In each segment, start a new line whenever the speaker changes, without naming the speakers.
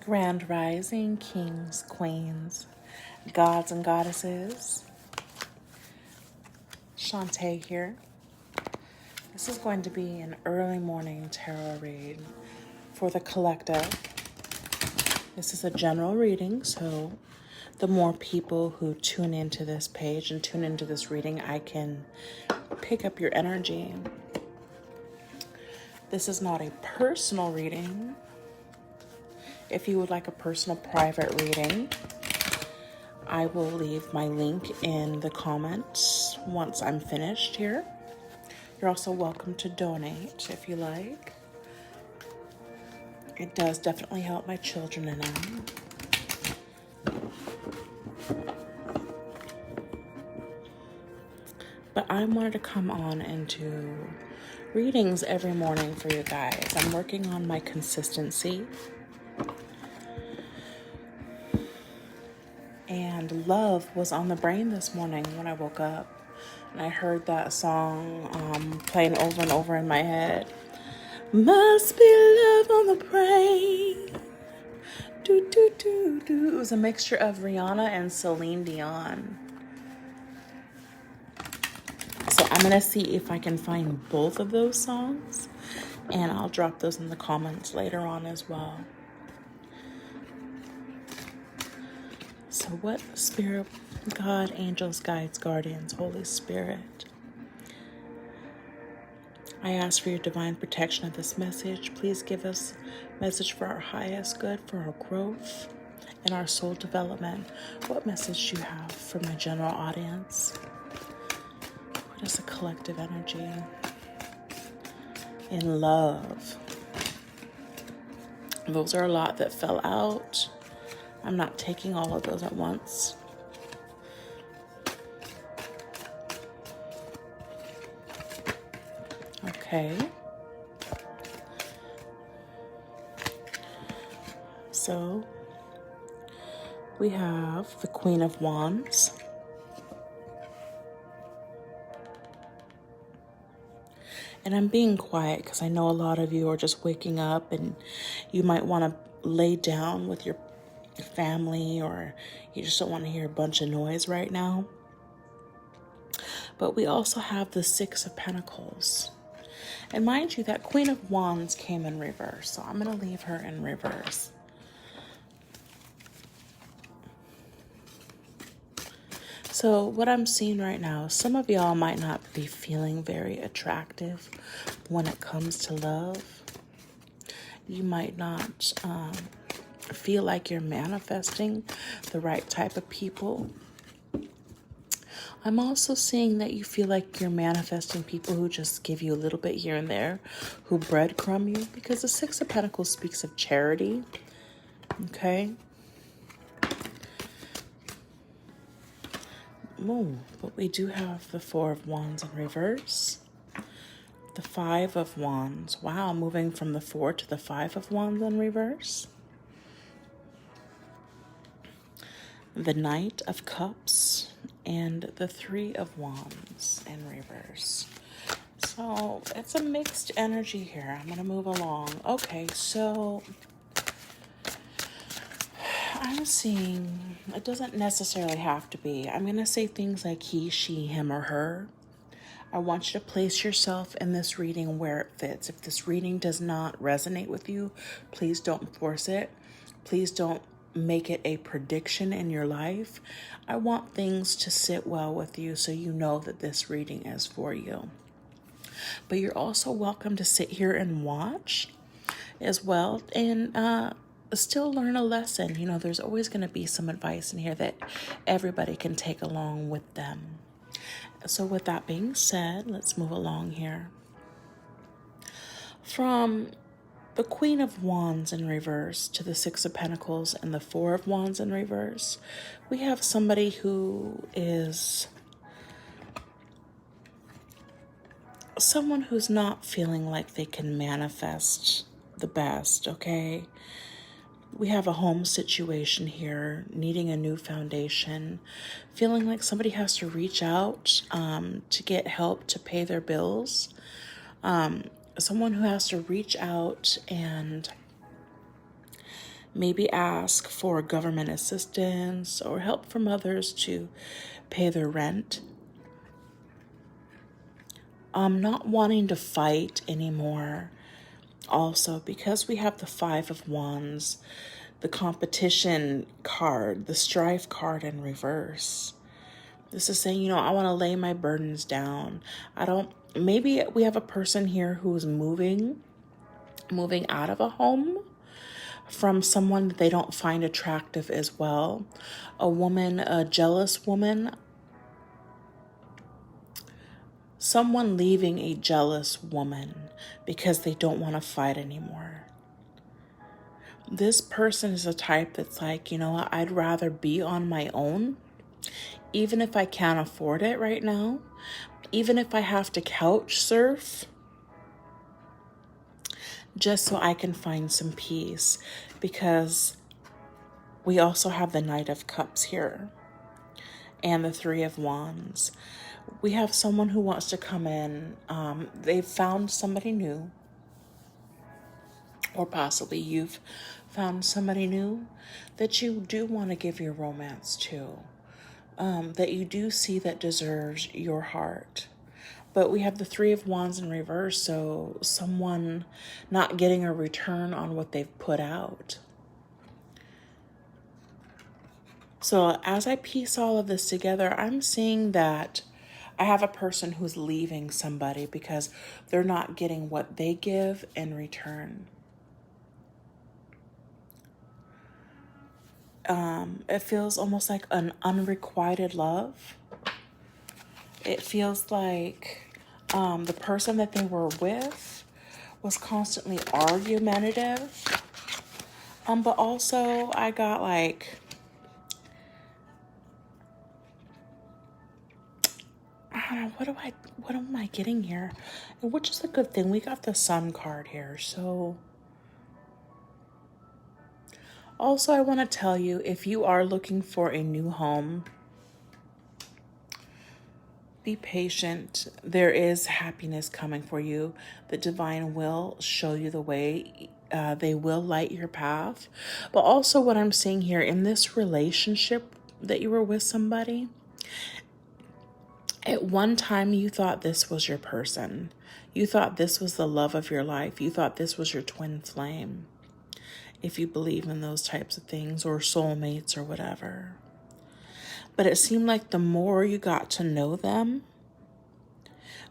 Grand Rising, kings, queens, gods and goddesses. Shantae here. This is going to be an early morning tarot read for the collective. This is a general reading, so the more people who tune into this page and tune into this reading, I can pick up your energy. This is not a personal reading. If you would like a personal private reading, I will leave my link in the comments once I'm finished here. You're also welcome to donate if you like. It does definitely help my children and I. But I wanted to come on and do readings every morning for you guys. I'm working on my consistency. And love was on the brain this morning when I woke up. And I heard that song playing over and over in my head. Must be love on the brain. Do, do, do, do. It was a mixture of Rihanna and Celine Dion. So I'm going to see if I can find both of those songs. And I'll drop those in the comments later on as well. So what spirit, God, angels, guides, guardians, Holy Spirit, I ask for your divine protection of this message. Please give us a message for our highest good, for our growth, and our soul development. What message do you have for my general audience? What is a collective energy in love? Those are a lot that fell out. I'm not taking all of those at once. Okay. So we have the Queen of Wands. And I'm being quiet because I know a lot of you are just waking up and you might want to lay down with your family, or you just don't want to hear a bunch of noise right now. But we also have the Six of Pentacles. And mind you, that Queen of Wands came in reverse, so I'm going to leave her in reverse. So what I'm seeing right now, some of y'all might not be feeling very attractive when it comes to love. You might not feel like you're manifesting the right type of people. I'm also seeing that you feel like you're manifesting people who just give you a little bit here and there, who breadcrumb you, because the Six of Pentacles speaks of charity. Okay. Ooh, but we do have the Four of Wands in reverse. The Five of Wands. Wow, moving from the Four to the Five of Wands in reverse. The Knight of Cups and the Three of Wands in reverse. So it's a mixed energy here. I'm going to move along. Okay, so I'm seeing, it doesn't necessarily have to be. I'm going to say things like he, she, him, or her. I want you to place yourself in this reading where it fits. If this reading does not resonate with you, please don't force it. Please don't make it a prediction in your life. I want things to sit well with you so you know that this reading is for you. But you're also welcome to sit here and watch as well and still learn a lesson. You know, there's always going to be some advice in here that everybody can take along with them. So with that being said, let's move along here. From the Queen of Wands in reverse to the Six of Pentacles and the Four of Wands in reverse, we have somebody who is someone who's not feeling like they can manifest the best, okay? We have a home situation here, needing a new foundation, feeling like somebody has to reach out to get help to pay their bills. Someone who has to reach out and Maybe ask for government assistance or help from others to pay their rent. Not wanting to fight anymore. Also, because we have the Five of Wands, the competition card, the strife card in reverse. This is saying, I want to lay my burdens down. Maybe we have a person here who's moving out of a home from someone that they don't find attractive as well. A woman, a jealous woman. Someone leaving a jealous woman because they don't want to fight anymore. This person is a type that's like, I'd rather be on my own, even if I can't afford it right now, even if I have to couch surf, just so I can find some peace. Because we also have the Knight of Cups here and the Three of Wands. We have someone who wants to come in. They've found somebody new, or possibly you've found somebody new that you do want to give your romance to, that you do see that deserves your heart. But we have the Three of Wands in reverse, so someone not getting a return on what they've put out. So as I piece all of this together, I'm seeing that I have a person who's leaving somebody because they're not getting what they give in return. It feels almost like an unrequited love. It feels like the person that they were with was constantly argumentative. But also I got like, I don't know, what am I getting here? Which is a good thing. We got the Sun card here. So also I want to tell you, if you are looking for a new home, be patient. There is happiness coming for you. The divine will show you the way. They will light your path. But also what I'm seeing here, in this relationship that you were with somebody, at one time you thought this was your person. You thought this was the love of your life. You thought this was your twin flame, if you believe in those types of things, or soulmates or whatever. But it seemed like the more you got to know them,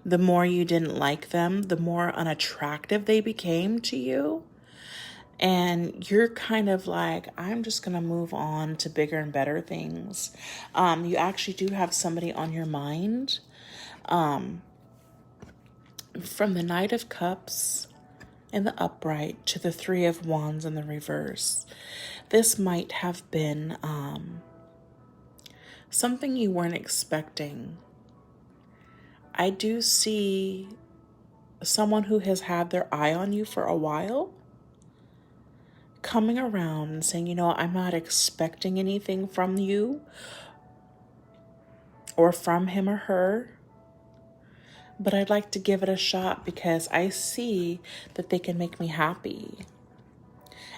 the more you didn't like them, the more unattractive they became to you. And you're kind of like, I'm just going to move on to bigger and better things. You actually do have somebody on your mind. From the Knight of Cups in the upright to the Three of Wands in the reverse. This might have been something you weren't expecting. I do see someone who has had their eye on you for a while coming around and saying, I'm not expecting anything from you or from him or her, but I'd like to give it a shot because I see that they can make me happy.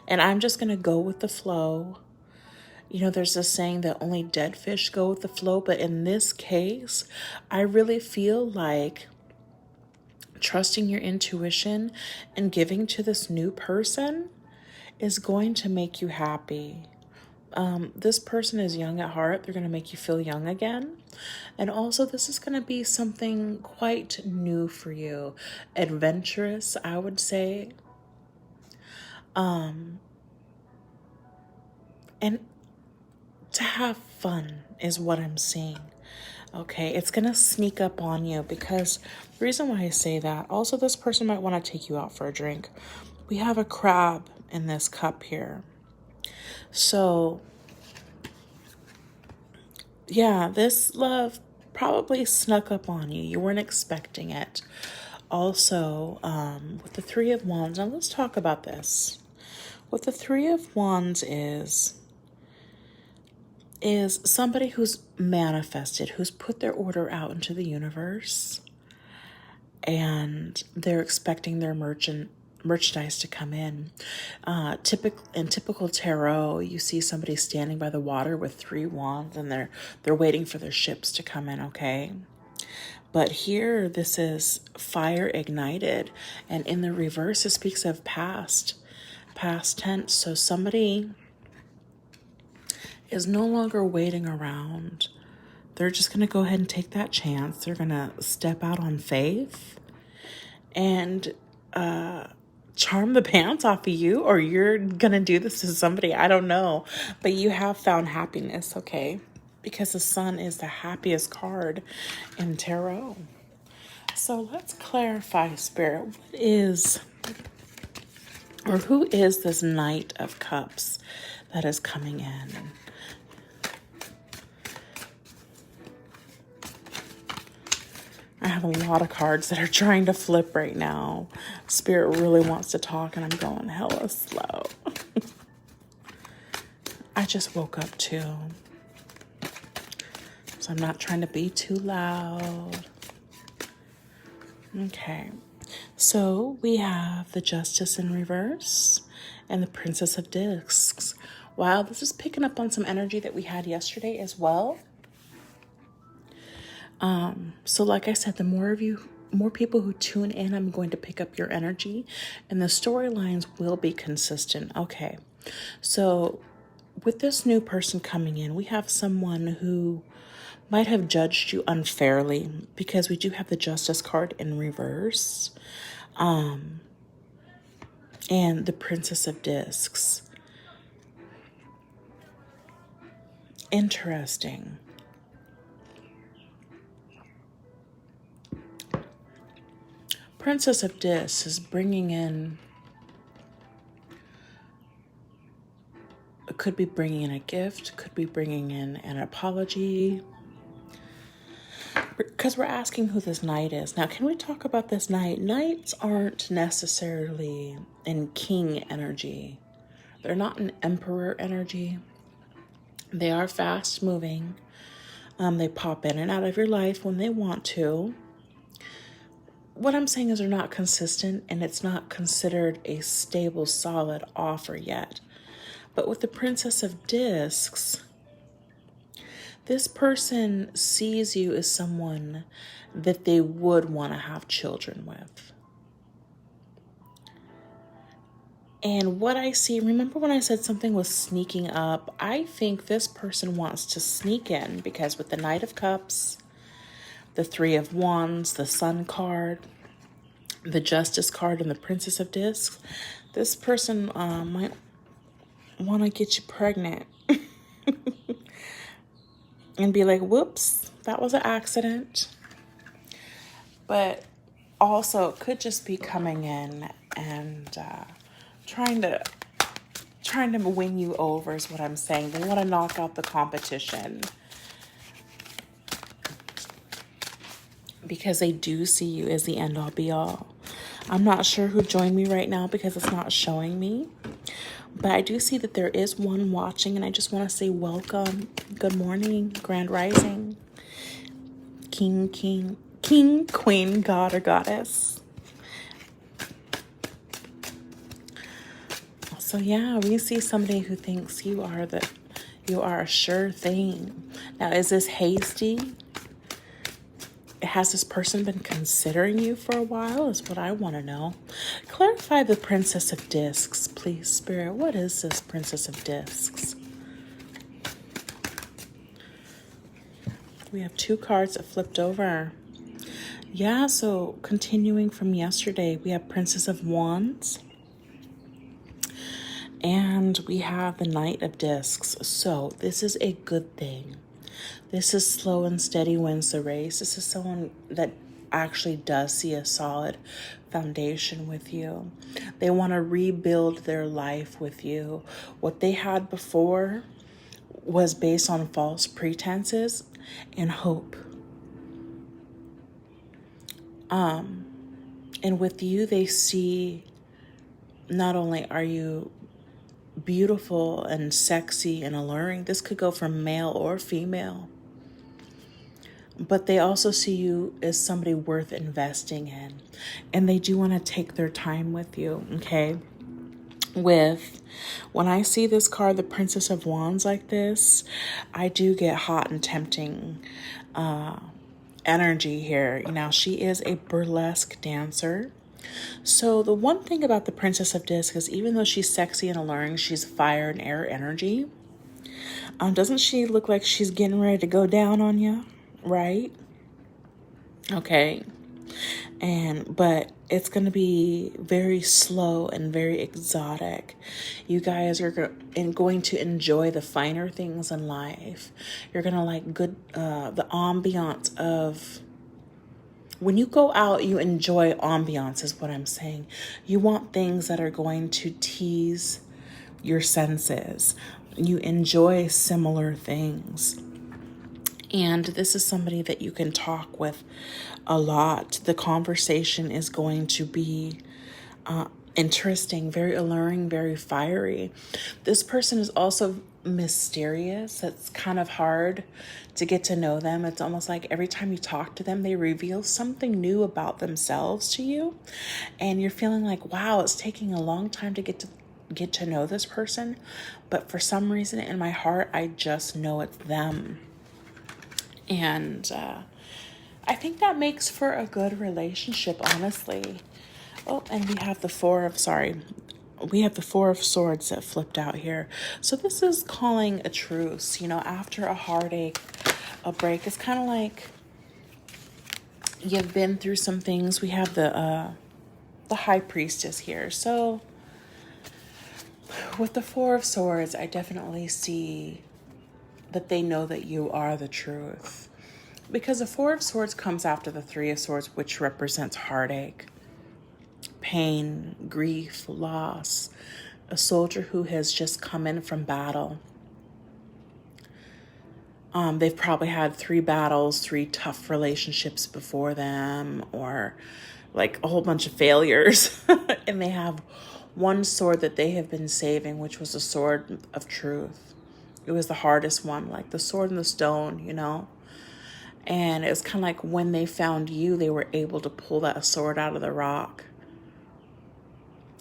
And I'm just going to go with the flow. There's this saying that only dead fish go with the flow, but in this case, I really feel like trusting your intuition and giving to this new person is going to make you happy. This person is young at heart. They're going to make you feel young again. And also, this is going to be something quite new for you. Adventurous, I would say. And to have fun is what I'm seeing. Okay, it's going to sneak up on you, because the reason why I say that, also this person might want to take you out for a drink. We have a crab in this cup here. So, yeah, this love probably snuck up on you. You weren't expecting it. Also, with the Three of Wands, now let's talk about this. What the Three of Wands is somebody who's manifested, who's put their order out into the universe, and they're expecting their merchandise to come in. In typical tarot, you see somebody standing by the water with 3 wands, and they're waiting for their ships to come in, okay? But here, this is fire ignited, and in the reverse, it speaks of past tense. So somebody is no longer waiting around. They're just going to go ahead and take that chance. They're going to step out on faith and charm the pants off of you, or you're going to do this to somebody. I don't know. But you have found happiness, okay? Because the sun is the happiest card in tarot. So let's clarify, Spirit. What is, or who is this Knight of Cups that is coming in? I have a lot of cards that are trying to flip right now. Spirit really wants to talk, and I'm going hella slow. I just woke up too, so I'm not trying to be too loud. Okay, so we have the Justice in reverse and the Princess of Discs. Wow, this is picking up on some energy that we had yesterday as well. So like I said, the more people who tune in, I'm going to pick up your energy, and the storylines will be consistent. Okay, so with this new person coming in, we have someone who might have judged you unfairly, because we do have the Justice card in reverse, and the Princess of Discs. Interesting. Princess of Discs is bringing in, could be bringing in a gift, could be bringing in an apology, because we're asking who this knight is. Now, can we talk about this knight? Knights aren't necessarily in king energy. They're not an emperor energy. They are fast moving. They pop in and out of your life when they want to. What I'm saying is they're not consistent, and it's not considered a stable, solid offer yet. But with the Princess of Discs, this person sees you as someone that they would want to have children with. And what I see, remember when I said something was sneaking up? I think this person wants to sneak in, because with the Knight of Cups, the 3 of Wands, the Sun card, the Justice card, and the Princess of Discs, this person might want to get you pregnant and be like, whoops, that was an accident. But also, it could just be coming in and trying to win you over is what I'm saying. They want to knock out the competition, because they do see you as the end-all be-all. I'm not sure who joined me right now because it's not showing me. But I do see that there is one watching, and I just want to say welcome. Good morning, Grand Rising. King, Queen, God, or Goddess. So yeah, we see somebody who thinks you are a sure thing. Now, is this hasty? Has this person been considering you for a while, is what I want to know. Clarify the Princess of Discs, please, Spirit. What is this Princess of Discs? We have 2 cards that flipped over. Yeah, so continuing from yesterday, we have Princess of Wands. And we have the Knight of Discs. So this is a good thing. This is slow and steady wins the race. This is someone that actually does see a solid foundation with you. They want to rebuild their life with you. What they had before was based on false pretenses and hope. And with you, they see, not only are you beautiful and sexy and alluring, this could go from male or female. but they also see you as somebody worth investing in. And they do want to take their time with you, okay? When I see this card, the Princess of Wands, like this, I do get hot and tempting energy here. Now, she is a burlesque dancer. So the one thing about the Princess of Disc is even though she's sexy and alluring, she's fire and air energy. Doesn't she look like she's getting ready to go down on you? Right? Okay. But it's going to be very slow and very exotic. You guys are going to enjoy the finer things in life. You're going to like the ambiance of when you go out, you enjoy ambiance is what I'm saying. You want things that are going to tease your senses. You enjoy similar things. And this is somebody that you can talk with a lot. The conversation is going to be interesting, very alluring, very fiery. This person is also mysterious. It's kind of hard to get to know them. It's almost like every time you talk to them, they reveal something new about themselves to you. And you're feeling like, wow, it's taking a long time to get to know this person. But for some reason in my heart, I just know it's them. And I think that makes for a good relationship, honestly. Oh, and we have the Four of Swords that flipped out here. So this is calling a truce. After a heartache, a break. It's kind of like you've been through some things. We have the High Priestess here. So with the Four of Swords, I definitely see that they know that you are the truth. Because the Four of Swords comes after the Three of Swords, which represents heartache, pain, grief, loss. A soldier who has just come in from battle. They've probably had 3 battles, 3 tough relationships before them, or like a whole bunch of failures. And they have one sword that they have been saving, which was the sword of truth. It was the hardest one, like the sword and the stone, And it was kind of like when they found you, they were able to pull that sword out of the rock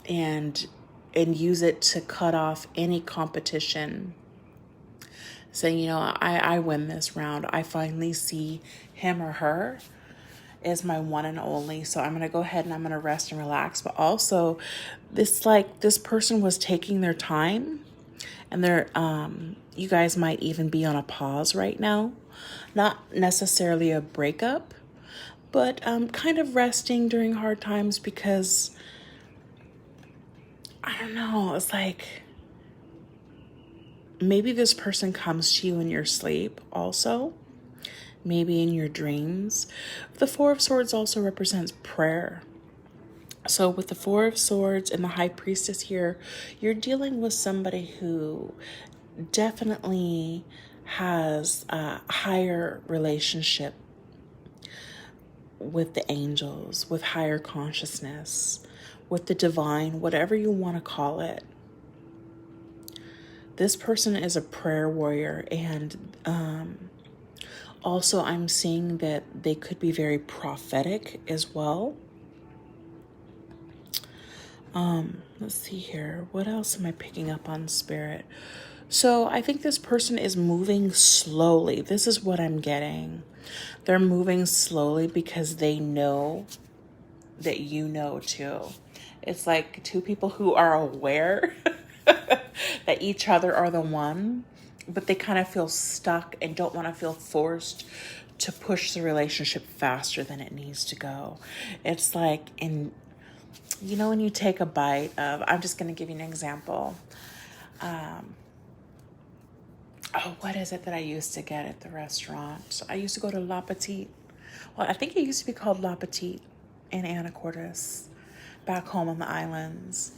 and use it to cut off any competition. Saying, I win this round. I finally see him or her is my one and only. So I'm going to go ahead and I'm going to rest and relax. But also this person was taking their time, and you guys might even be on a pause right now. Not necessarily a breakup, but kind of resting during hard times because, I don't know, it's like maybe this person comes to you in your sleep also, maybe in your dreams. The Four of Swords also represents prayer. So with the Four of Swords and the High Priestess here, you're dealing with somebody who definitely has a higher relationship with the angels, with higher consciousness, with the divine, whatever you want to call it. This person is a prayer warrior, and also I'm seeing that they could be very prophetic as well. Let's see here. What else am I picking up on, Spirit? So I think this person is moving slowly. This is what I'm getting. They're moving slowly because they know that you know too. It's like 2 people who are aware that each other are the one, but they kind of feel stuck and don't want to feel forced to push the relationship faster than it needs to go. It's like when you take a bite of, I'm just going to give you an example. What is it that I used to get at the restaurant? I used to go to La Petite. Well, I think it used to be called La Petite in Anacortes, back home on the islands.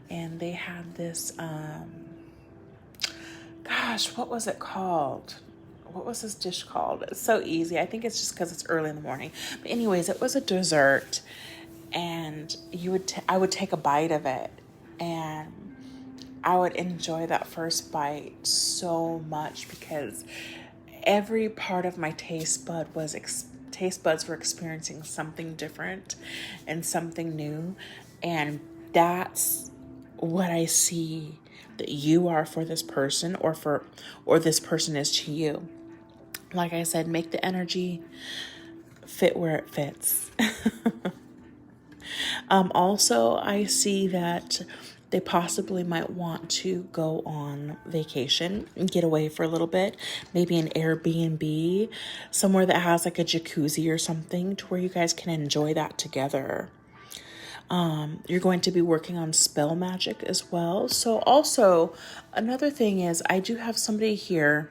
And they had this, what was it called? What was this dish called? It's so easy. I think it's just because it's early in the morning. But anyways, it was a dessert. And I would take a bite of it. And I would enjoy that first bite so much because every part of my taste buds were experiencing something different and something new. And that's what I see that you are for this person, or this person is to you. Like I said, make the energy fit where it fits. Also, I see that they possibly might want to go on vacation and get away for a little bit. Maybe an Airbnb, somewhere that has like a jacuzzi or something to where you guys can enjoy that together. You're going to be working on spell magic as well. So also, another thing is I do have somebody here.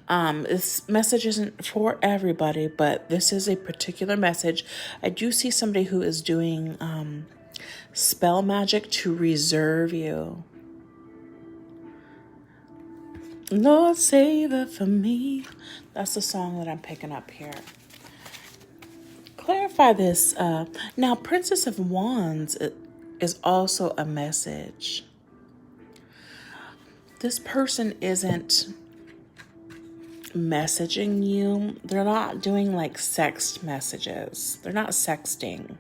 This message isn't for everybody, but this is a particular message. I do see somebody who is doing spell magic to reserve you. Lord, save it for me. That's the song that I'm picking up here. Clarify this. Now, Princess of Wands is also a message. This person isn't messaging you. They're not doing like sext messages. They're not sexting.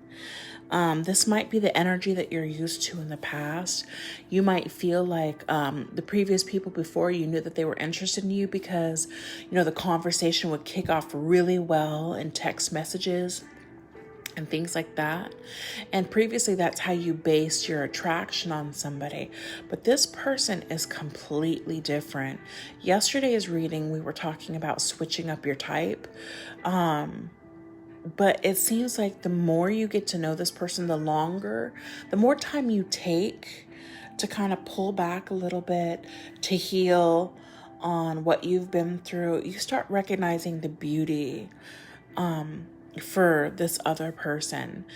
This might be the energy that you're used to in the past. You might feel like the previous people before you knew that they were interested in you because, the conversation would kick off really well in text messages and things like that. And previously, that's how you based your attraction on somebody. But this person is completely different. Yesterday's reading, we were talking about switching up your type. But it seems like the more you get to know this person, the more time you take to kind of pull back a little bit, to heal on what you've been through, you start recognizing the beauty for this other person.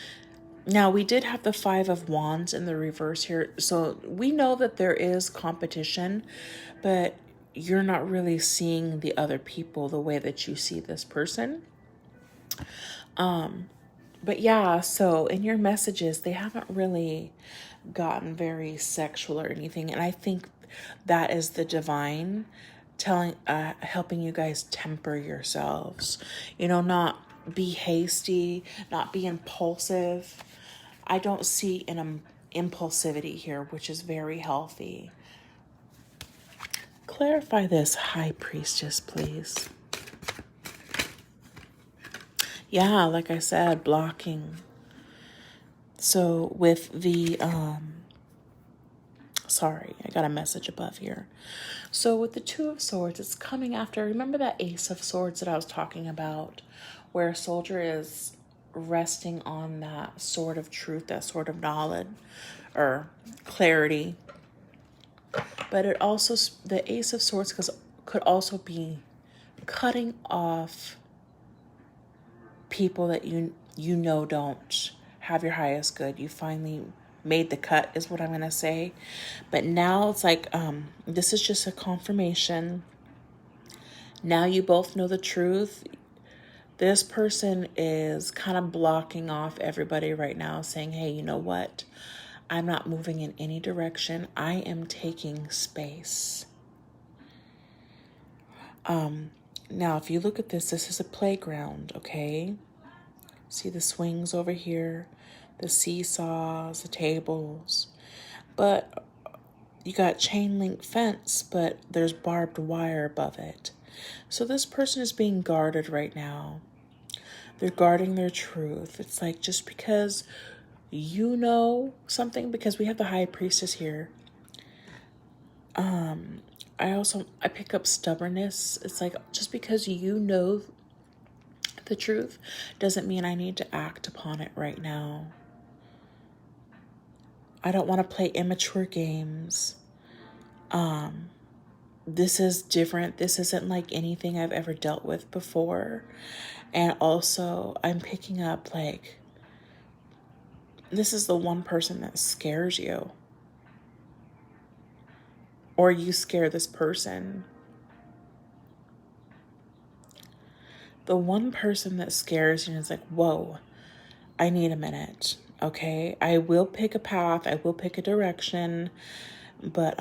Now, we did have the Five of Wands in the reverse here. So we know that there is competition, but you're not really seeing the other people the way that you see this person. But yeah, so in your messages, they haven't really gotten very sexual or anything. And I think that is the divine helping you guys temper yourselves, not be hasty, not be impulsive. I don't see an impulsivity here, which is very healthy. Clarify this, High Priestess, please. Yeah, like I said, blocking. So with the, sorry, I got a message above here. So with the Two of Swords, it's coming after, remember that Ace of Swords that I was talking about, where a soldier is resting on that sword of truth, that sword of knowledge or clarity. But it also, the Ace of Swords could also be cutting off people that you don't have your highest good. You finally made the cut, is what I'm going to say. But now it's like, this is just a confirmation. Now you both know the truth. This person is kind of blocking off everybody right now, saying, hey, you know what? I'm not moving in any direction. I am taking space. Now, if you look at this is a playground, okay? See the swings over here, the seesaws, the tables. But you got chain link fence, but there's barbed wire above it. So this person is being guarded right now. They're guarding their truth. It's like, just because you know something, because we have the High Priestess here. I pick up stubbornness. It's like, just because you know the truth doesn't mean I need to act upon it right now. I don't want to play immature games. This is different. This isn't like anything I've ever dealt with before. And also, I'm picking up like, this is the one person that scares you. Or you scare this person. The one person that scares you is like, whoa, I need a minute. Okay, I will pick a path. I will pick a direction. But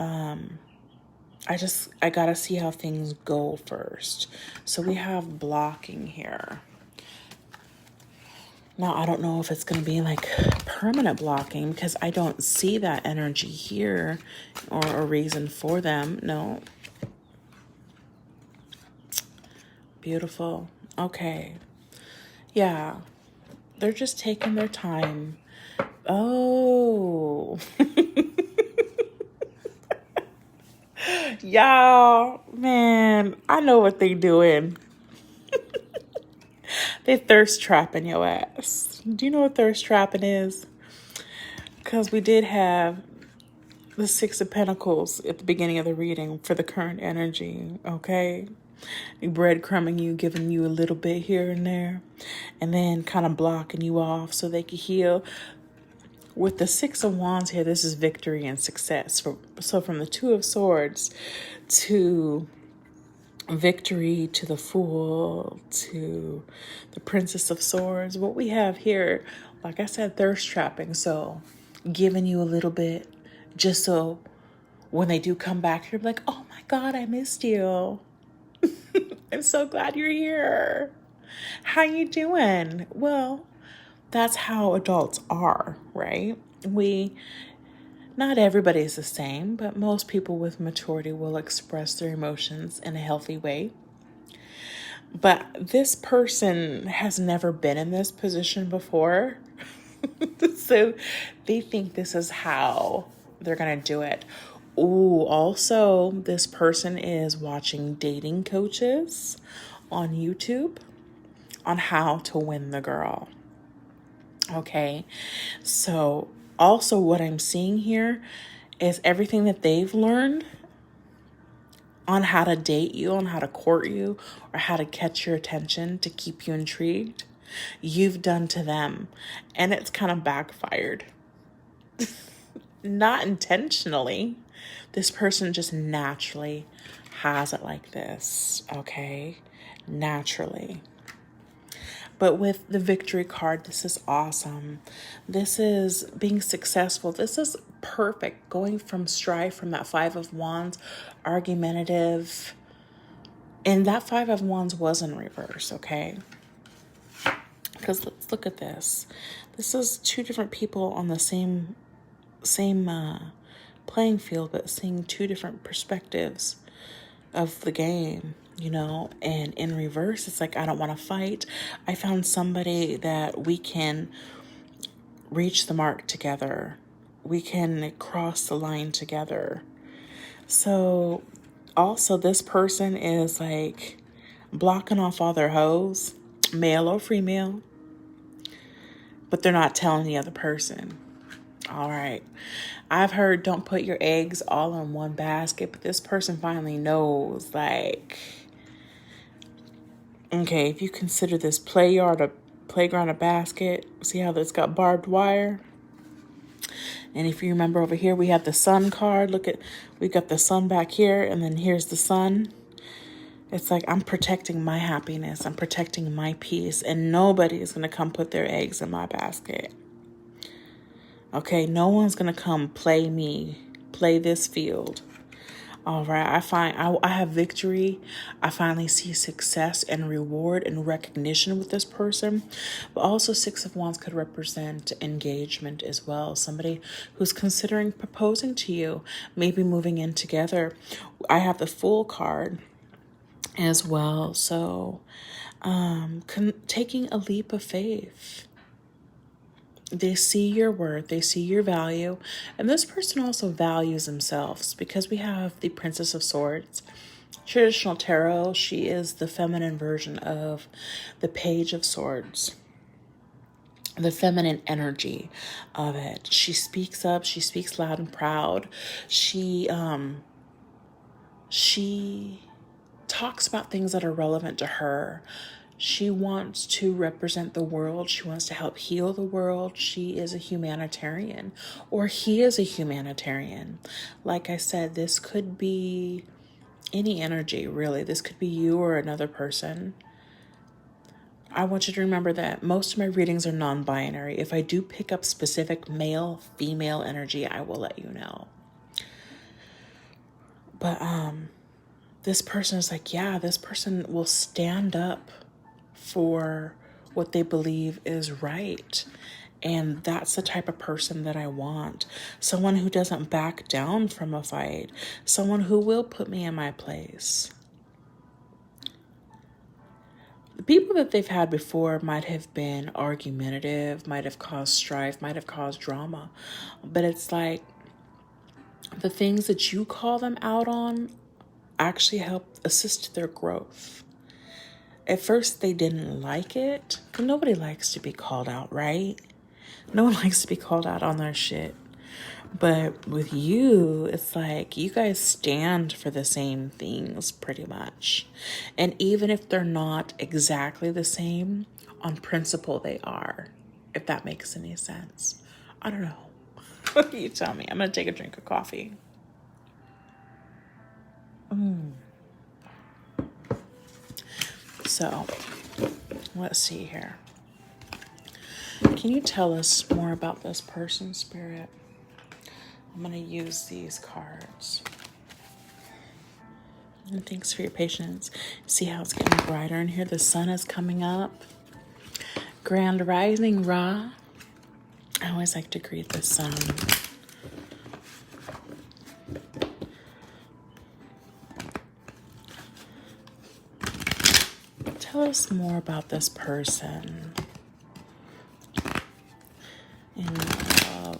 I gotta see how things go first. So we have blocking here. Now, I don't know if it's going to be like permanent blocking because I don't see that energy here or a reason for them. No. Beautiful. Okay. Yeah. They're just taking their time. Oh. Y'all, man, I know what they doing. They thirst trapping your ass. Do you know what thirst trapping is? Because we did have the Six of Pentacles at the beginning of the reading for the current energy, okay? Breadcrumbing you, giving you a little bit here and there, and then kind of blocking you off so they can heal. With the Six of Wands here, this is victory and success. So from the Two of Swords to victory, to the Fool, to the Princess of Swords, what we have here, like I said, thirst trapping. So giving you a little bit just so when they do come back, you're like, oh my God, I missed you. I'm so glad you're here. How you doing? Well, that's how adults are, right? Not everybody is the same, but most people with maturity will express their emotions in a healthy way. But this person has never been in this position before. So they think this is how they're going to do it. Ooh, also, this person is watching dating coaches on YouTube on how to win the girl. Okay, so also what I'm seeing here is everything that they've learned on how to date you, on how to court you, or how to catch your attention to keep you intrigued, you've done to them, and it's kind of backfired. Not intentionally. This person just naturally has it like this, okay? Naturally. But with the victory card, this is awesome. This is being successful. This is perfect. Going from strife, from that Five of Wands, argumentative. And that Five of Wands was in reverse, okay? Because let's look at this. This is two different people on the same playing field, but seeing two different perspectives of the game, you know. And in reverse, it's like, I don't want to fight. I found somebody that we can reach the mark together. We can cross the line together. So also this person is like blocking off all their hoes, male or female, but they're not telling the other person. All right. I've heard don't put your eggs all in one basket, but this person finally knows, like, okay, if you consider this playground a basket, see how this got barbed wire? And if you remember over here, we have the sun card. We got the sun back here, and then here's the sun. It's like, I'm protecting my happiness. I'm protecting my peace, and nobody is going to come put their eggs in my basket. Okay, no one's going to come play this field. All right, I have victory. I finally see success and reward and recognition with this person. But also Six of Wands could represent engagement as well. Somebody who's considering proposing to you, maybe moving in together. I have the Fool card as well. So taking a leap of faith. They see your worth, they see your value, and this person also values themselves because we have the Princess of Swords. Traditional tarot, she is the feminine version of the Page of Swords, the feminine energy of it. She speaks up, she speaks loud and proud. She talks about things that are relevant to her. She wants to represent the world. She wants to help heal the world. She is a humanitarian, or he is a humanitarian. Like I said, this could be any energy, really. This could be you or another person. I want you to remember that most of my readings are non-binary. If I do pick up specific male, female energy, I will let you know. But this person is like, yeah, this person will stand up for what they believe is right. And that's the type of person that I want. Someone who doesn't back down from a fight. Someone who will put me in my place. The people that they've had before might have been argumentative, might have caused strife, might have caused drama. But it's like the things that you call them out on actually help assist their growth. At first, they didn't like it. Nobody likes to be called out, right? No one likes to be called out on their shit. But with you, it's like you guys stand for the same things pretty much. And even if they're not exactly the same, on principle they are, if that makes any sense. I don't know. You tell me. I'm going to take a drink of coffee. So, let's see here. Can you tell us more about this person, Spirit? I'm going to use these cards. And thanks for your patience. See how it's getting brighter in here? The sun is coming up. Grand Rising Ra. I always like to greet the sun. Tell us more about this person. In love.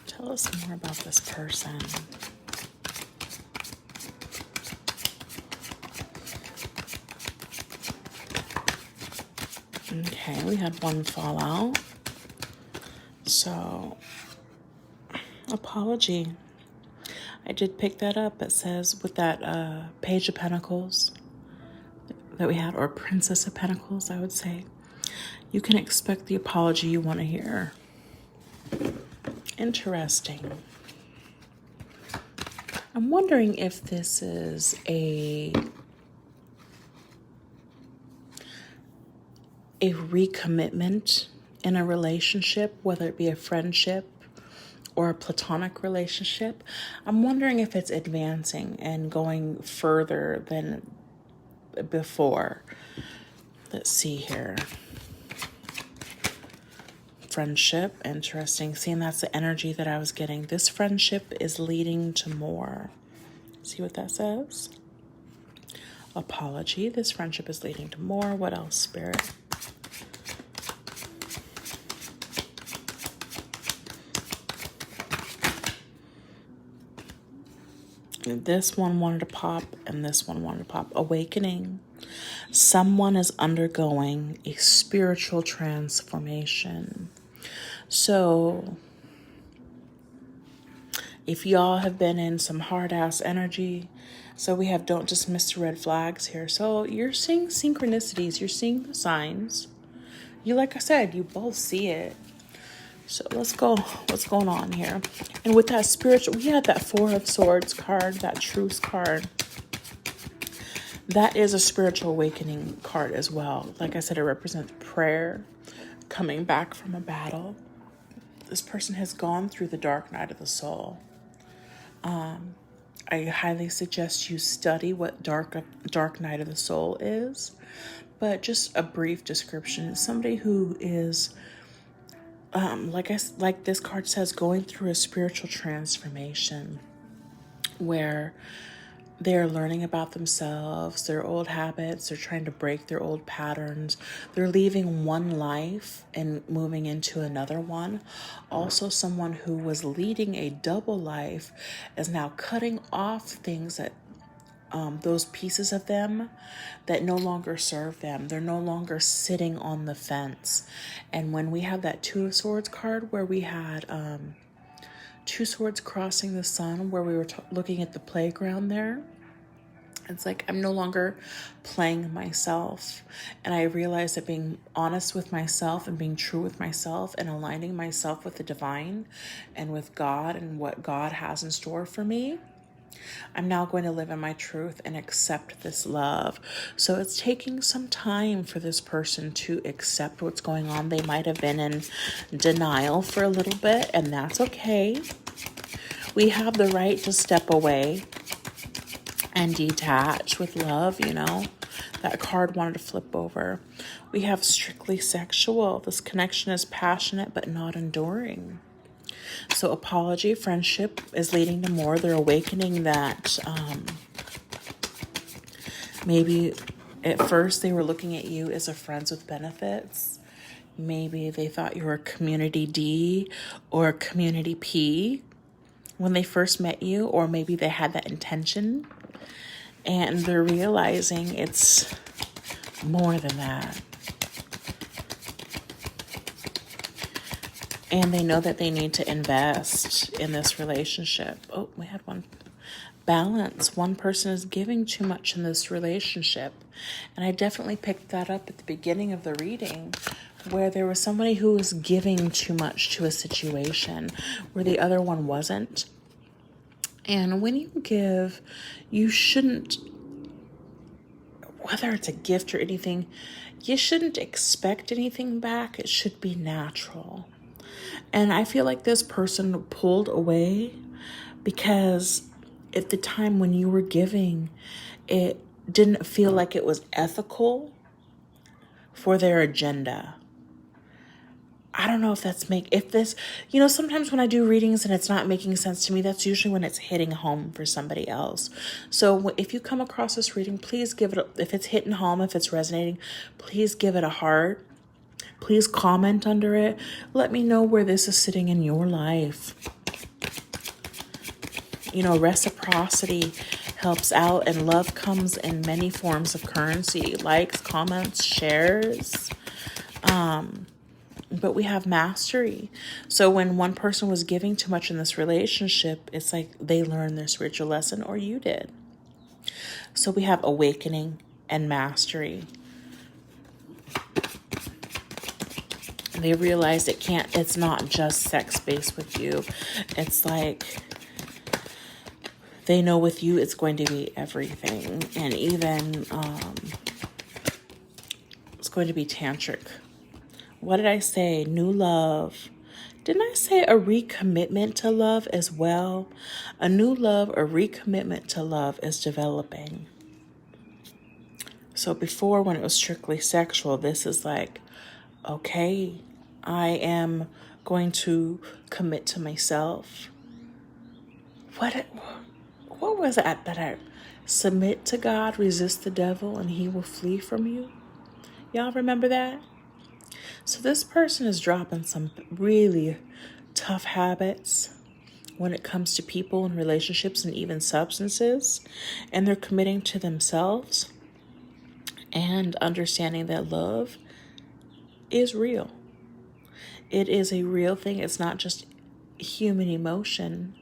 Tell us more about this person. Okay, we had one fallout. So, apology. I did pick that up. It says with that Page of Pentacles that we had, or Princess of Pentacles, I would say. You can expect the apology you want to hear. Interesting. I'm wondering if this is a recommitment in a relationship, whether it be a friendship or a platonic relationship. I'm wondering if it's advancing and going further than before. Let's see here. Friendship, interesting. Seeing that's the energy that I was getting. This friendship is leading to more. See what that says? Apology. This friendship is leading to more. What else, Spirit? This one wanted to pop, and this one wanted to pop. Awakening. Someone is undergoing a spiritual transformation. So, if y'all have been in some hard-ass energy, so we have don't dismiss the red flags here. So, you're seeing synchronicities. You're seeing the signs. You, like I said, you both see it. So let's go. What's going on here? And with that spiritual, we had that Four of Swords card, that Truce card. That is a spiritual awakening card as well. Like I said, it represents prayer, coming back from a battle. This person has gone through the dark night of the soul. I highly suggest you study what dark night of the soul is. But just a brief description. Somebody who is like this card says, going through a spiritual transformation where they're learning about themselves, their old habits, they're trying to break their old patterns, they're leaving one life and moving into another one. Also, someone who was leading a double life is now cutting off things that those pieces of them that no longer serve them. They're no longer sitting on the fence. And when we have that Two of Swords card where we had two swords crossing the sun, where we were looking at the playground there, it's like I'm no longer playing myself. And I realized that being honest with myself and being true with myself and aligning myself with the divine and with God and what God has in store for me I'm now going to live in my truth and accept this love. So it's taking some time for this person to accept what's going on. They might have been in denial for a little bit, and that's okay. We have the right to step away and detach with love, you know. That card wanted to flip over. We have strictly sexual. This connection is passionate but not enduring. So apology, friendship is leading to more. They're awakening that maybe at first they were looking at you as a friends with benefits. Maybe they thought you were a community D or a community P when they first met you, or maybe they had that intention. And they're realizing it's more than that. And they know that they need to invest in this relationship. Oh, we had one. Balance. One person is giving too much in this relationship. And I definitely picked that up at the beginning of the reading, where there was somebody who was giving too much to a situation where the other one wasn't. And when you give, you shouldn't, whether it's a gift or anything, you shouldn't expect anything back. It should be natural. And I feel like this person pulled away because at the time when you were giving, it didn't feel like it was ethical for their agenda. I don't know if sometimes when I do readings and it's not making sense to me, that's usually when it's hitting home for somebody else. So if you come across this reading, please give it, if it's hitting home, if it's resonating, please give it a heart. Please comment under it. Let me know where this is sitting in your life. You know, reciprocity helps out, and love comes in many forms of currency. Likes, comments, shares. But we have mastery. So when one person was giving too much in this relationship, it's like they learned their spiritual lesson, or you did. So we have awakening and mastery. They realize it's not just sex-based with you. It's like they know with you it's going to be everything. And even it's going to be tantric. What did I say? New love. Didn't I say a recommitment to love as well? A new love, a recommitment to love is developing. So before, when it was strictly sexual, this is like, okay, I am going to commit to myself. What was that I submit to God, resist the devil, and he will flee from you? Y'all remember that? So this person is dropping some really tough habits when it comes to people and relationships and even substances. And they're committing to themselves and understanding that love is real. It is a real thing. It's not just human emotion.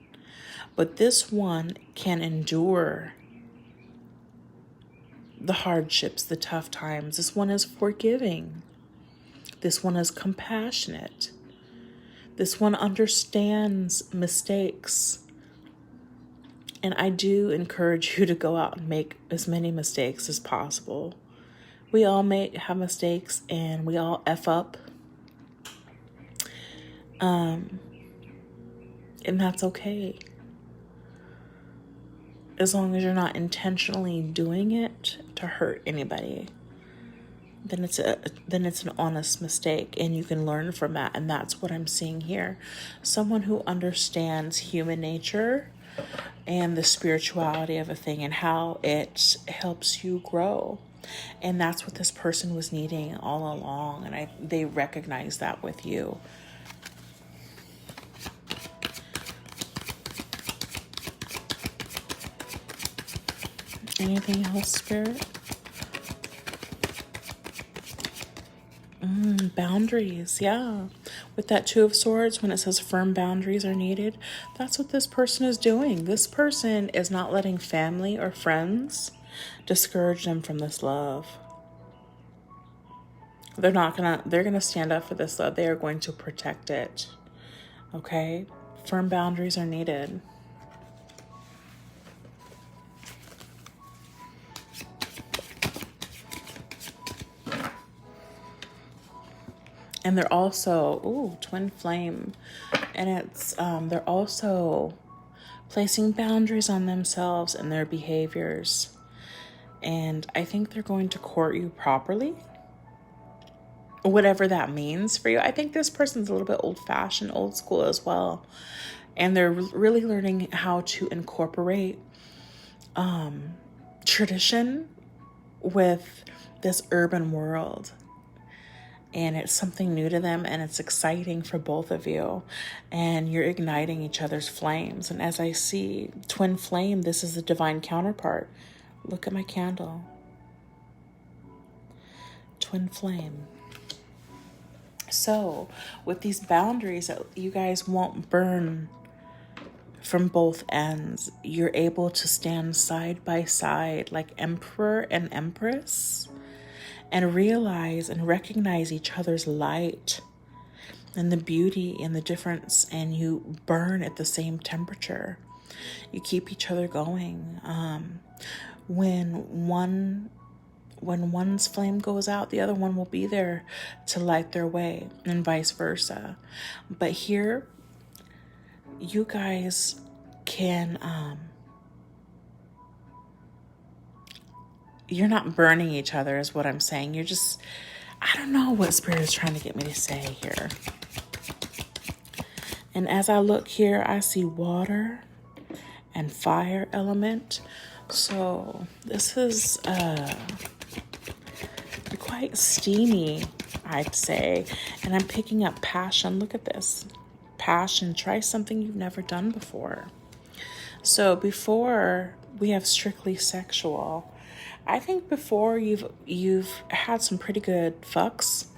But this one can endure the hardships, the tough times. This one is forgiving. This one is compassionate. This one understands mistakes. And I do encourage you to go out and make as many mistakes as possible. We all have mistakes, and we all F up. And that's okay. As long as you're not intentionally doing it to hurt anybody, then it's an honest mistake, and you can learn from that. And that's what I'm seeing here. Someone who understands human nature and the spirituality of a thing and how it helps you grow. And that's what this person was needing all along. And they recognize that with you. Anything else, Spirit? Boundaries, yeah. With that Two of Swords, when it says firm boundaries are needed, that's what this person is doing. This person is not letting family or friends discourage them from this love. They're gonna stand up for this love. They are going to protect it. Okay? Firm boundaries are needed. And they're also, ooh, twin flame. And it's, they're also placing boundaries on themselves and their behaviors. And I think they're going to court you properly, whatever that means for you. I think this person's a little bit old-fashioned, old school as well. And they're really learning how to incorporate tradition with this urban world. And it's something new to them, and it's exciting for both of you. And you're igniting each other's flames. And as I see twin flame, this is the divine counterpart. Look at my candle. Twin flame. So with these boundaries, you guys won't burn from both ends. You're able to stand side by side like emperor and empress, and realize and recognize each other's light and the beauty and the difference, and you burn at the same temperature. You keep each other going. When one's flame goes out, the other one will be there to light their way, and vice versa. But here, you guys can, you're not burning each other is what I'm saying. You're just, I don't know what Spirit is trying to get me to say here. And as I look here, I see water and fire element. So this is quite steamy, I'd say. And I'm picking up passion. Look at this. Passion. Try something you've never done before. So before we have strictly sexual, I think before you've had some pretty good fucks.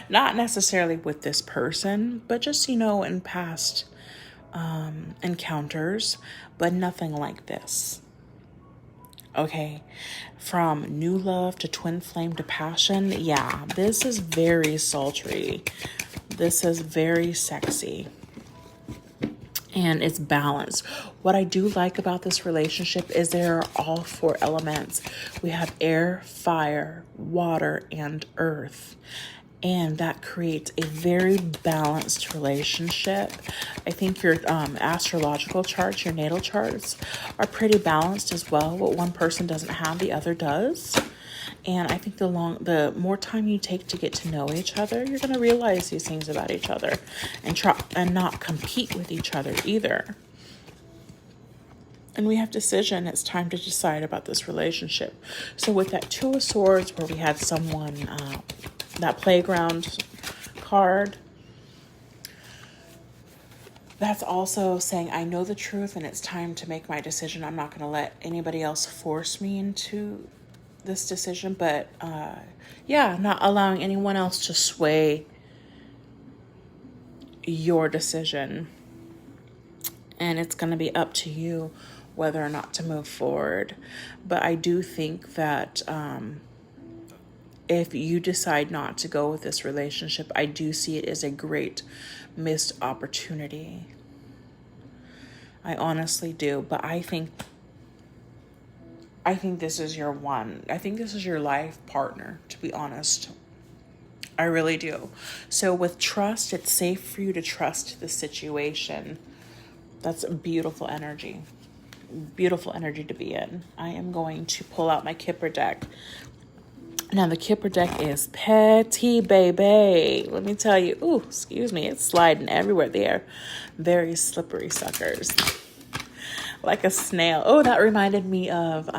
Not necessarily with this person, but just, in past encounters, but nothing like this. Okay, from new love to twin flame to passion. Yeah, this is very sultry. This is very sexy. And it's balanced. What I do like about this relationship is there are all 4 elements. We have air, fire, water, and earth. And that creates a very balanced relationship. I think your astrological charts, your natal charts, are pretty balanced as well. What one person doesn't have, the other does. And I think the more time you take to get to know each other, you're going to realize these things about each other, and not compete with each other either. And we have decision. It's time to decide about this relationship. So with that 2 of Swords, where we had someone, that playground card, that's also saying, I know the truth and it's time to make my decision. I'm not going to let anybody else force me into this decision, but not allowing anyone else to sway your decision. And it's going to be up to you whether or not to move forward. But I do think that if you decide not to go with this relationship, I do see it as a great missed opportunity. I honestly do. But I think this is your one. I think this is your life partner, to be honest. I really do. So with trust, it's safe for you to trust the situation. That's a beautiful energy. Beautiful energy to be in. I am going to pull out my Kipper deck. Now, the Kipper deck is petty, baby. Let me tell you. Ooh, excuse me. It's sliding everywhere. They are very slippery suckers. Like a snail. Oh, that reminded me of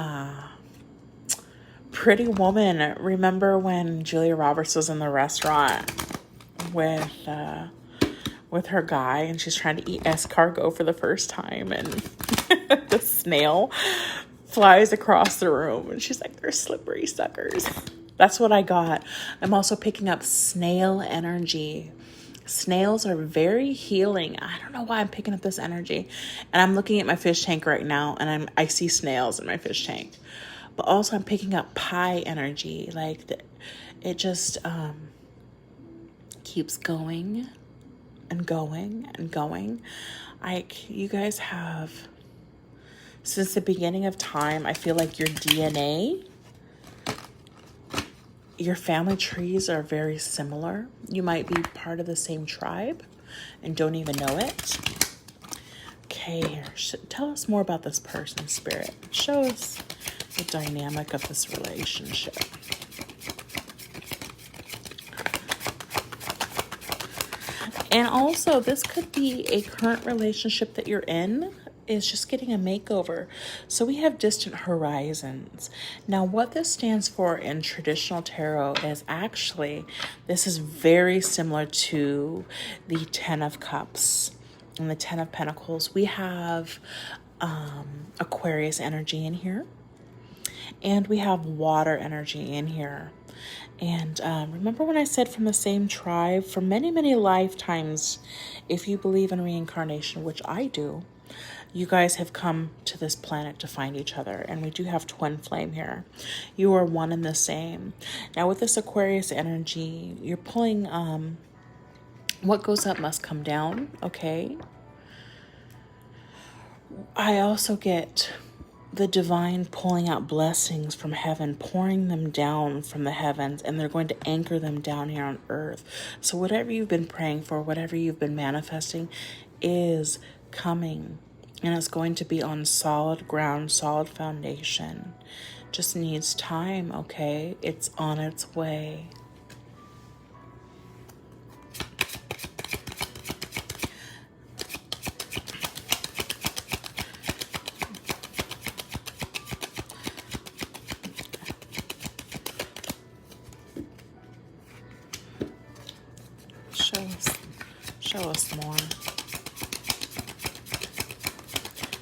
Pretty Woman. Remember when Julia Roberts was in the restaurant with her guy, and she's trying to eat escargot for the first time, and the snail flies across the room, and she's like, they're slippery suckers. That's what I got. I'm also picking up snail energy. Snails are very healing. I don't know why I'm picking up this energy. And I'm looking at my fish tank right now, and I see snails in my fish tank. But also I'm picking up pie energy. It just keeps going and going and going. You guys have, since the beginning of time, I feel like your DNA Your family trees are very similar. You might be part of the same tribe and don't even know it. Okay, tell us more about this person, Spirit. Show us the dynamic of this relationship. And also, this could be a current relationship that you're in is just getting a makeover. So we have distant horizons. Now, what this stands for in traditional tarot is actually, this is very similar to the Ten of Cups and the Ten of Pentacles. We have Aquarius energy in here, and we have water energy in here. And remember when I said from the same tribe? For many, many lifetimes, if you believe in reincarnation, which I do, you guys have come to this planet to find each other. And we do have twin flame here. You are one and the same. Now with this Aquarius energy, you're pulling what goes up must come down, okay? I also get the divine pulling out blessings from heaven, pouring them down from the heavens, and they're going to anchor them down here on earth. So whatever you've been praying for, whatever you've been manifesting is coming, and it's going to be on solid ground, solid foundation. Just needs time, okay? It's on its way. Show us more.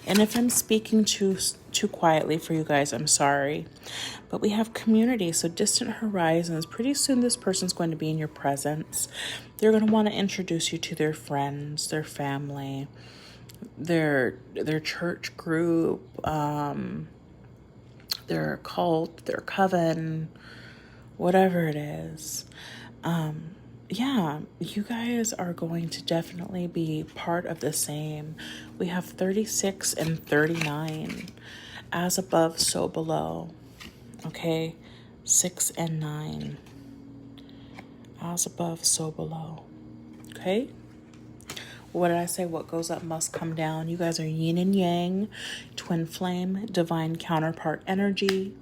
And if I'm speaking too quietly for you guys, I'm sorry. But we have community, so distant horizons. Pretty soon this person's going to be in your presence. They're going to want to introduce you to their friends, their family, their church group, their cult, their coven, whatever it is. Yeah, you guys are going to definitely be part of the same. We have 36 and 39. As above, so below. Okay? 6 and 9. As above, so below. Okay? What did I say? What goes up must come down. You guys are yin and yang, twin flame, divine counterpart energy.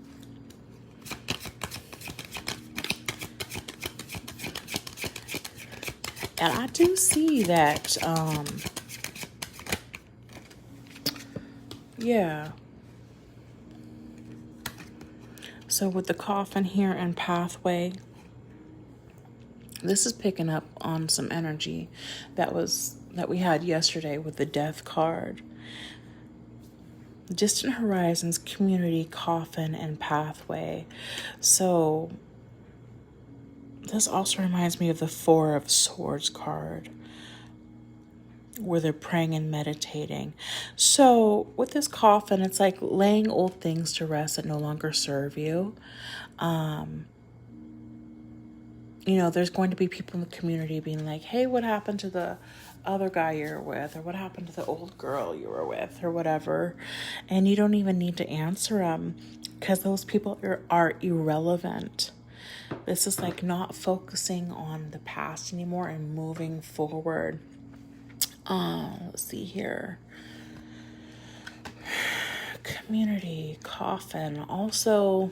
And I do see that, yeah. So with the coffin here and pathway, this is picking up on some energy that we had yesterday with the death card. Distant horizons, community, coffin, and pathway. So this also reminds me of the Four of Swords card, where they're praying and meditating. So with this coffin, it's like laying old things to rest that no longer serve you. You know, there's going to be people in the community being like, hey, what happened to the other guy you're with? Or what happened to the old girl you were with? Or whatever. And you don't even need to answer them, because those people are irrelevant. This is like not focusing on the past anymore and moving forward. Let's see here. Community, coffin. Also,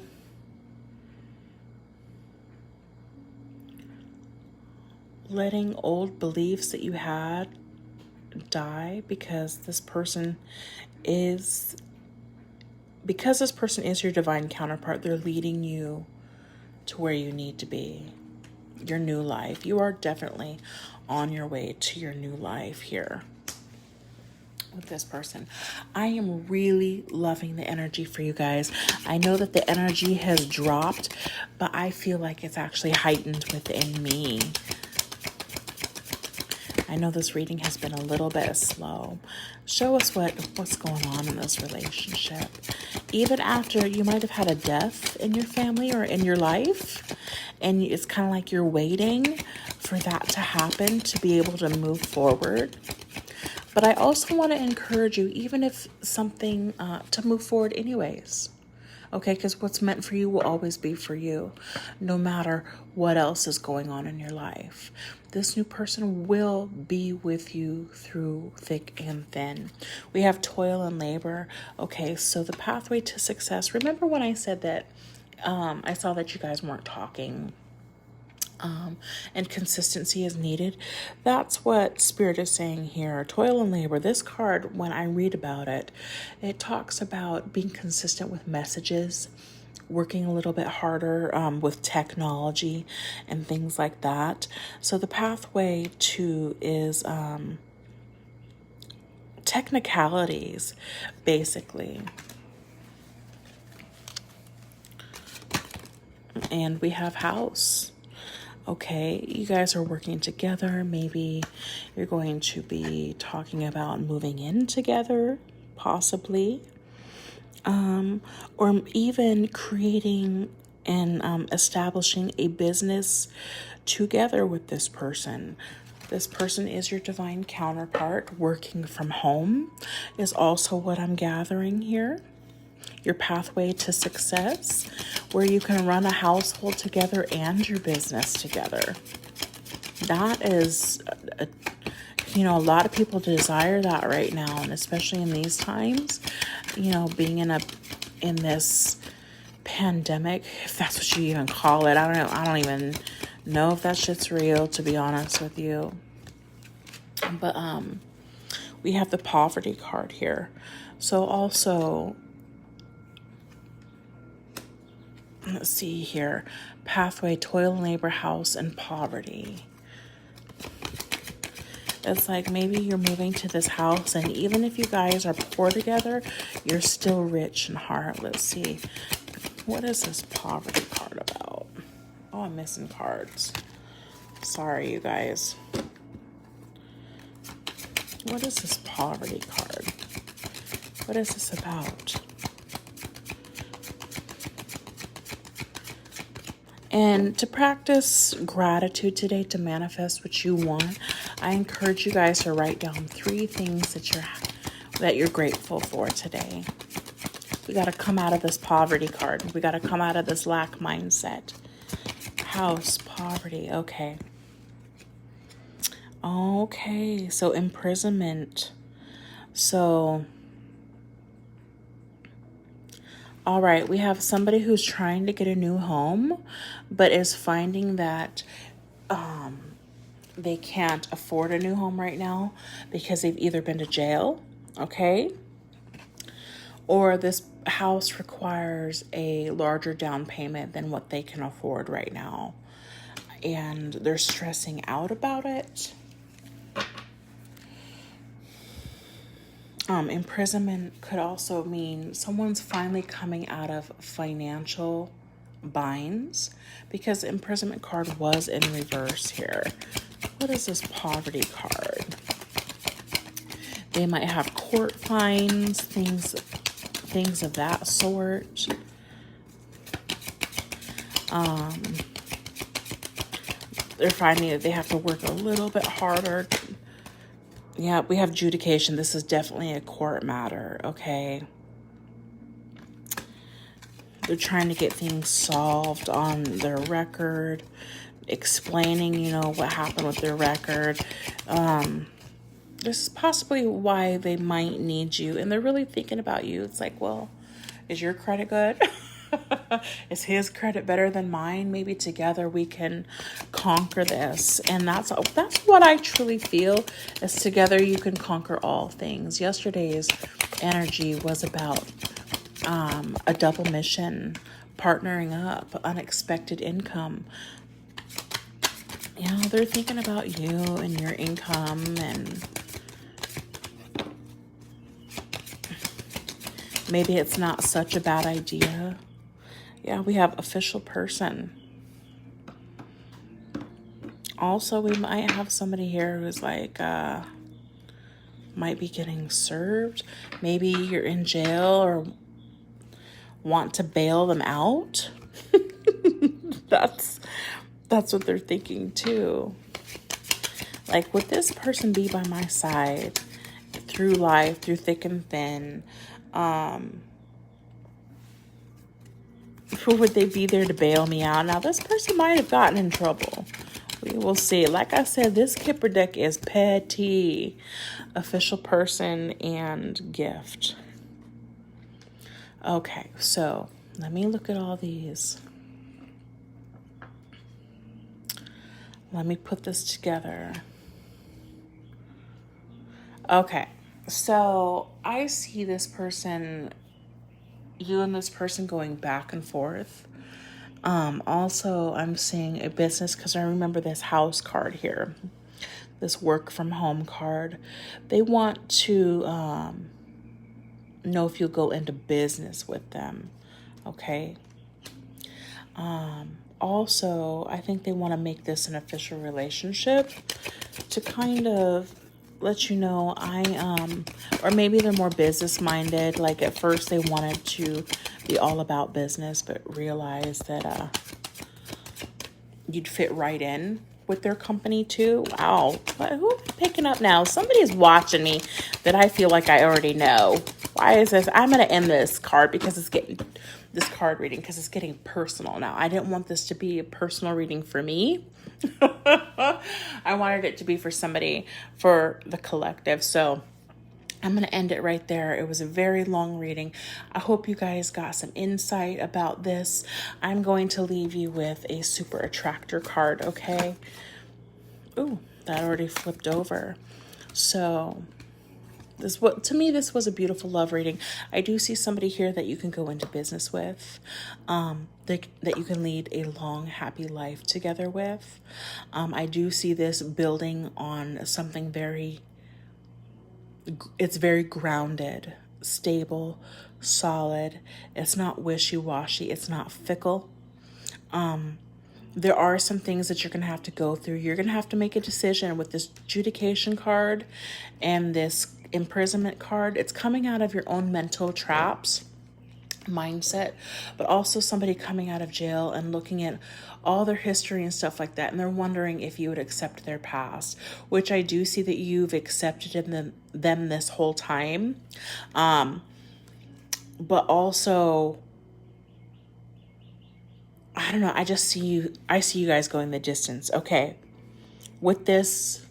letting old beliefs that you had die, because this person is your divine counterpart. They're leading you to where you need to be, your new life. You are definitely on your way to your new life here with this person. I am really loving the energy for you guys. I know that the energy has dropped, but I feel like it's actually heightened within me. I know this reading has been a little bit slow. Show us what's going on in this relationship. Even after you might have had a death in your family or in your life, and it's kind of like you're waiting for that to happen to be able to move forward. But I also want to encourage you, even if something, to move forward anyways. Okay, because what's meant for you will always be for you, no matter what else is going on in your life. This new person will be with you through thick and thin. We have toil and labor. Okay, so the pathway to success. Remember when I said that I saw that you guys weren't talking, and consistency is needed? That's what Spirit is saying here. Toil and labor. This card, when I read about it, it talks about being consistent with messages, working a little bit harder with technology and things like that. So the pathway to is technicalities, basically. And we have house. Okay, you guys are working together. Maybe you're going to be talking about moving in together, possibly. Or even creating and establishing a business together with this person. This person is your divine counterpart. Working from home is also what I'm gathering here. Your pathway to success, where you can run a household together and your business together. That is, a lot of people desire that right now, and especially in these times, being in this pandemic, if that's what you even call it. I don't even know if that shit's real, to be honest with you. But we have the poverty card here. So also, let's see here. Pathway, toil, labor, house, and poverty. It's like maybe you're moving to this house, and even if you guys are poor together, you're still rich in heart. Let's see. What is this poverty card about? Oh, I'm missing cards. Sorry, you guys. What is this poverty card? What is this about? And to practice gratitude today, to manifest what you want, I encourage you guys to write down 3 things that you're grateful for today. We got to come out of this poverty card. We got to come out of this lack mindset. House, poverty. Okay. Okay. So imprisonment. So, all right. We have somebody who's trying to get a new home, but is finding that they can't afford a new home right now because they've either been to jail, okay, or this house requires a larger down payment than what they can afford right now, and they're stressing out about it. Imprisonment could also mean someone's finally coming out of financial binds, because the imprisonment card was in reverse here. What is this poverty card? They might have court fines, things of that sort. They're finding that they have to work a little bit harder. Yeah, we have adjudication. This is definitely a court matter, okay? They're trying to get things solved on their record, explaining, what happened with their record. This is possibly why they might need you, and they're really thinking about you. It's like, well, is your credit good? Is his credit better than mine? Maybe together we can conquer this. And that's what I truly feel, is together you can conquer all things. Yesterday's energy was about a double mission, partnering up, unexpected income. They're thinking about you and your income, and maybe it's not such a bad idea. Yeah, we have official person. Also, we might have somebody here who's like, might be getting served. Maybe you're in jail or want to bail them out. That's what they're thinking too. Like, would this person be by my side through life, through thick and thin? Would they be there to bail me out? Now, this person might have gotten in trouble. We will see. Like I said, this Kipper deck is petty. Official person and gift. Okay, so let me look at all these. Let me put this together. Okay, so I see this person, you and this person going back and forth. Also, I'm seeing a business because I remember this house card here, this work from home card. They want to know if you'll go into business with them. Okay. Also, I think they want to make this an official relationship to kind of let you know or maybe they're more business minded. Like at first they wanted to be all about business, but realized that you'd fit right in with their company too. Wow. Who am I picking up now? Somebody's watching me that I feel like I already know. Why is this? I'm going to end this card because it's getting, this card reading, because it's getting personal now. I didn't want this to be a personal reading for me. I wanted it to be for somebody, for the collective. So I'm going to end it right there. It was a very long reading. I hope you guys got some insight about this. I'm going to leave you with a super attractor card, okay? Ooh, that already flipped over. So to me, this was a beautiful love reading. I do see somebody here that you can go into business with, that you can lead a long, happy life together with. I do see this building on something it's very grounded, stable, solid. It's not wishy-washy. It's not fickle. There are some things that you're going to have to go through. You're going to have to make a decision with this adjudication card and this imprisonment card. It's coming out of your own mental traps, mindset, but also somebody coming out of jail and looking at all their history and stuff like that, and they're wondering if you would accept their past, which I do see that you've accepted in them this whole time. But also, I don't know, I see you guys going the distance. Okay, with this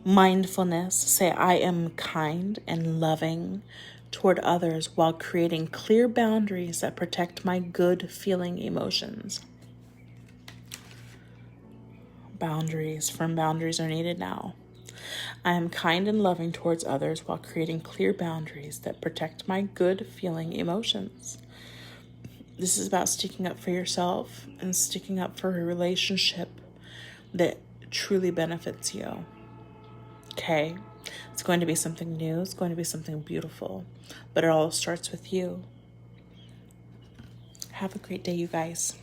mindfulness, say I am kind and loving toward others while creating clear boundaries that protect my good feeling emotions. Firm boundaries are needed now. I am kind and loving towards others while creating clear boundaries that protect my good feeling emotions. This is about sticking up for yourself and sticking up for a relationship that truly benefits you. Okay? It's going to be something new. It's going to be something beautiful. But it all starts with you. Have a great day, you guys.